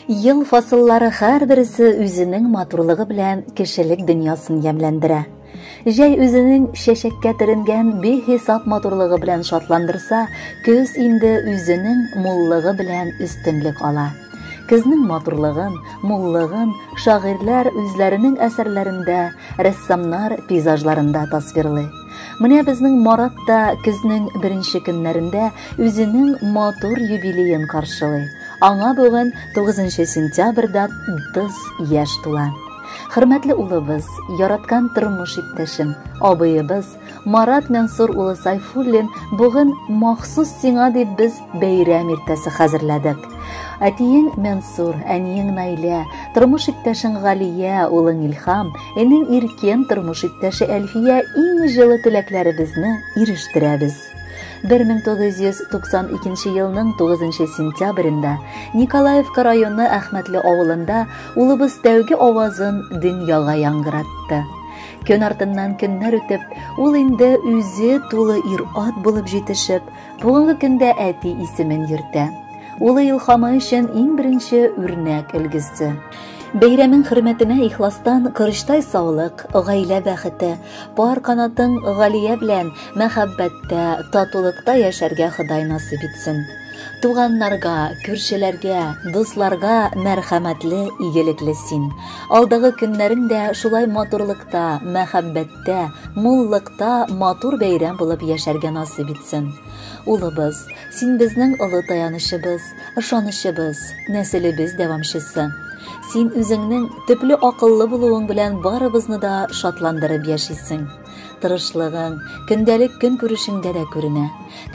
Ел фасыллары һәр берсе үзенең матурлыгы белән кешелек дөньясын ямьләндерә. Җәй үзенең чәчәккә төренгән бехисап матурлыгы белән шатландырса, көз инде үзенең муллыгы белән өстенлек ала. Көзнең матурлыгын, муллыгын шагыйрьләр үзләренең әсәрләрендә, рәссамнар пейзажларында тасвирлый. Менә безнең Марат та көзнең беренче көннәрендә үзенең матур юбилеен каршылый. Аңа бүген 9 сентябрьдә 30 яшь тула. Хөрмәтле улыбыз, яраткан тормыш иптәшем, абыебыз Марат Мәнсур улы Сайфуллин бүген махсус сиңа дип без бәйрәм иртәсе хәзерләдек. Әтиең Мәнсур, әниең Наилә, тормыш иптәшең Галия, улың Илһам, энең Иркен тормыш иптәше Әлфия иң җылы теләкләребезне ирештерәбез. 1992 елның 9 сентябрендә Николаевка районы Әхмәтле авылында улыбыз тәүге авазын дөньяга яңгыратты. Көн артыннан көннәр үтеп, ул инде үзе тулы ир-ат булып җитешеп, бүгенге көндә әти исемен йөртә. Улы Илһамы өчен иң беренче үрнәк өлгесе. Бәйрәмең хөрмәтенә ихластан кырыштай саулык, гаилә бәхете, пар канатың Галия белән мәхәббәттә, татулыкта яшәргә Ходай насыйп итсен. Туганнарга, күршеләргә, дусларга мәрхәмәтле, игелекле син. Алдагы көннәреңдә шулай матурлыкта, мәхәббәттә, муллыкта матур бәйрәм булып яшәргә насыйп итсен. Улыбыз, син безнең олы таянышыбыз, ышанычыбыз, нәселебез дәвамчысы. Син үзеңнең төпле акыллы булуың белән барыбызны да шатландырып яшисең. Тырышлыгың көндәлек көн күрешеңдә дә күренә.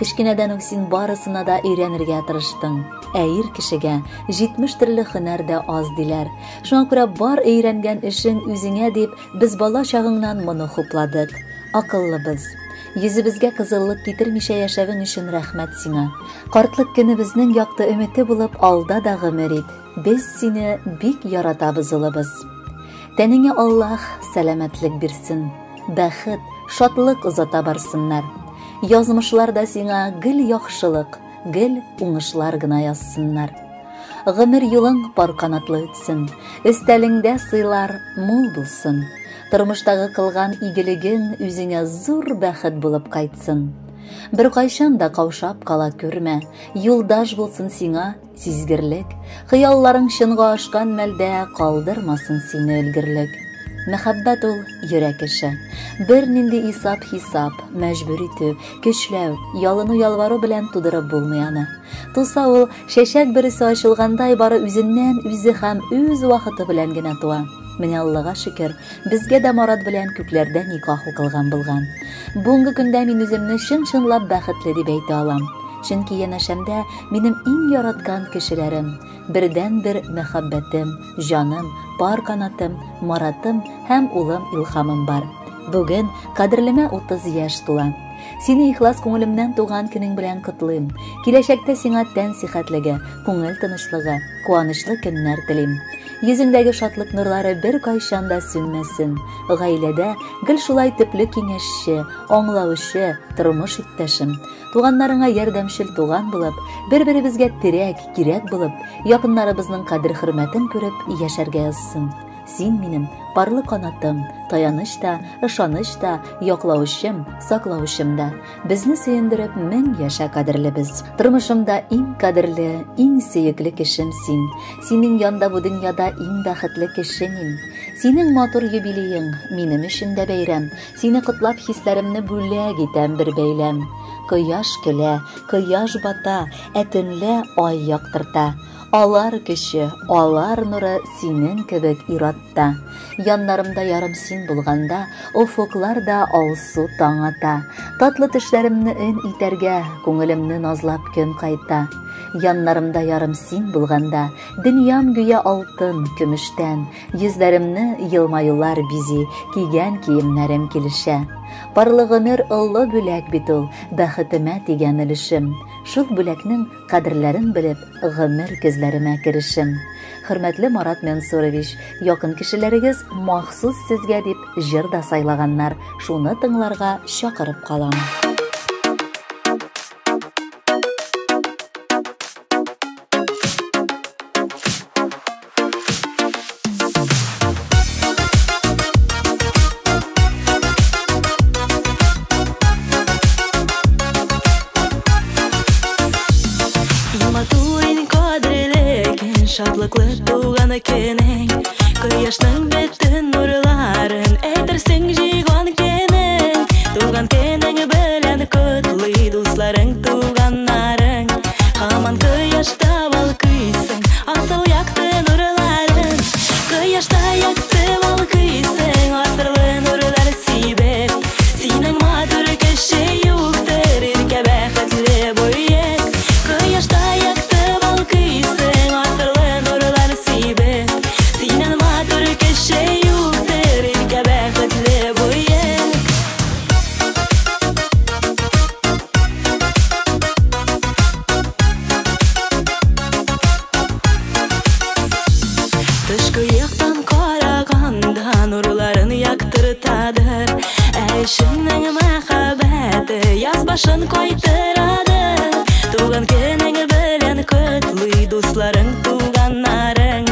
Кечкенәдән үк син барысына да өйрәнергә тырыштың. Ә ир кешегә 70 төрле һөнәр дә аз диләр. Шуңа күрә бар өйрәнгән эшең үзеңә дип без бала чагыңнан моны хупладык. Акыллыбыз. Йөзебезгә кызыллык китермичә яшәвең өчен рәхмәт сиңа. Картлык көне безнең якты өмете булып алда да гомер ит. Без сине бик яратабыз улыбыз. Тәнеңә Аллаһ сәламәтлек бирсен. Бәхет, шатлык узата барсыннар. Язмышларда сиңа гел яхшылык, гел уңышлар гына язсыннар. Гомер юлың пар канатлы үтсен. Өстәлеңдә сыйлар мул булсын. Тормыштагы кылган игелегең үзеңә зур бәхет булып кайтсын. Бер кайчан да каушап кала күрмә. Юлдаш булсын сиңа сизгерлек. Хыялларың чынга ашкан мәлдә калдырмасын сине өлгерлек. Мәхәббәт ул йөрәк эше. Бер нинди исап-хисап, мәҗбүр итү, көчләү, ялыну ялвару белән тудырып булмый аны. Туса ул чәчәк берсе ачылгандай бары үзеннән үзе һәм үз вакыты белән генә туа. Менә Аллага шөкер, безгә дә Марат белән күкләрдә никах укылган булган. Бүгенге көндә мин үземне чын-чынлап бәхетле дип әйтә алам. Чөнки янәшәмдә минем иң яраткан кешеләрем, бердән-бер мәхәббәтем, җаным, пар канатым, Маратым һәм улым Илһамым бар. Бүген кадерлемә 30 яшь тула. Сине ихлас күңелемнән туган көнең белән котлыйм. Киләчәктә сиңа тән сихәтлеге, күңел тынычлыгы, куанычлы көннәр телим. Йөзеңдәге шатлык нурлары бер кайчан да сүнмәсен. Гаиләдә гел шулай төпле киңәшче, аңлаучы, тормыш иптәшем. Туганнарыңа ярдәмчел туган булып, бер-беребезгә терәк, кирәк булып, якыннарыбызның кадер-хөрмәтен күреп яшәргә язсын. Син минем парлы канатым, таяныч та, ышаныч та, яклаучым, саклаучым да. Безне сөендереп мең яшә кадерлебез. Тормышымда иң кадерле, иң сөекле кешем син. Синең янда бу дөньяда иң бәхетле кеше мин. Синең матур юбилеең минем өчен дә бәйрәм. Сине котлап хисләремне бүләк итәм бер бәйләм. Кояш көлә, кояш бата, төнлә ай яктырта. Алар көче, алар нуры синең кебек иратта. Яннарымда ярым син булганда, офукларда алсу таң ата. Татлы төшләремне өн итәргә, күңелемне назлап көн кайта. Яннарымда ярым син булганда, дөньям гүя алтын, көмештән. Йөзләремне елмаюлар бизи, кигән киемнәрем килешә. Парлы гомер олы бүләк бит ул, бәхетемә тигән өлешем. Шул бүләкнең кадерләрен белеп, гомер көзләремә керешем. Хөрмәтле Марат Мәнсурович, якын кешеләрегез махсус сезгә дип җыр да сайлаганнар. Шуны тыңларга чакырып калам. Şatlıklı tuğan ekening Kıyaşның beten nurların Etersin jigon kening Tuğan kening bilen kutlu dostların tuğanların Haman kıyaşta balkıysın Asıl yaktı nurların Kıyaşta yaktı balkıysın Asırlı nurlar sibep Sinin matur keşe yoktur İrke bəxetli boyek Kıyaşta yaktı balkıysın Asırlı nurlar sibep Sinin matur keşe yoktur İrke bəxetli boyek Dışkı yaktan karaganda Nurlarını yaktırtadır Eşinin mehabeti Yaz başın koyturadır Tuğan kening bilen kutlu dostların tuğanların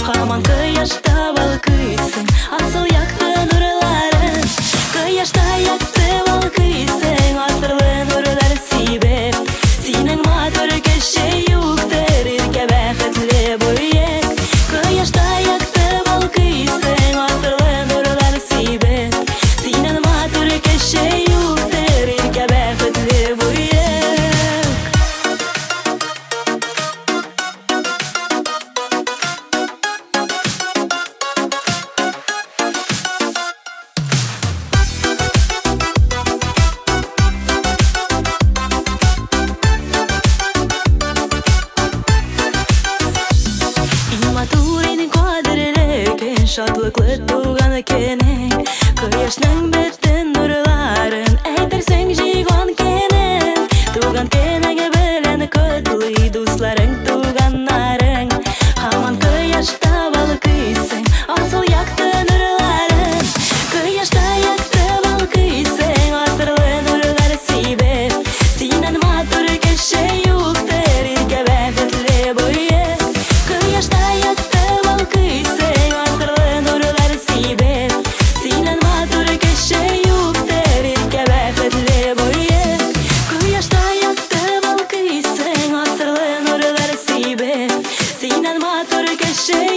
Haman kıyaşta balkıysın Asıl yaktı nurların Kıyaşta yaktı balkıysın Asırlı nurlar sibep Sinin matur keşe yoktur İrke bəxetli boyek Kıyaşta yaktı balkıysın Asırlı nurlar sibep Sinin matur keşe yoktur İrke bəxetli boyek İmaturin kadirlekin Şatlıklı tuğan kening Kıyaşның beten nurların Etersin jigon kening Tuğan kening bilen kutlu dostların tuğanların Haman kıyaşta balkıysın Asıl yaktı nurların Kıyaşta yaktı balkıysın Asırlı nurlar sibep Sinin matur keşe yoktur İrke bəxetli boyek Kıyaşta yaktı balkıysın Asırlı nurlar sibep Sinin matur keşe yoktur İrke bəxetli boyek Kıyaşta yaktı balkıysın Asırlı nurlar sibep Sinin matur keşe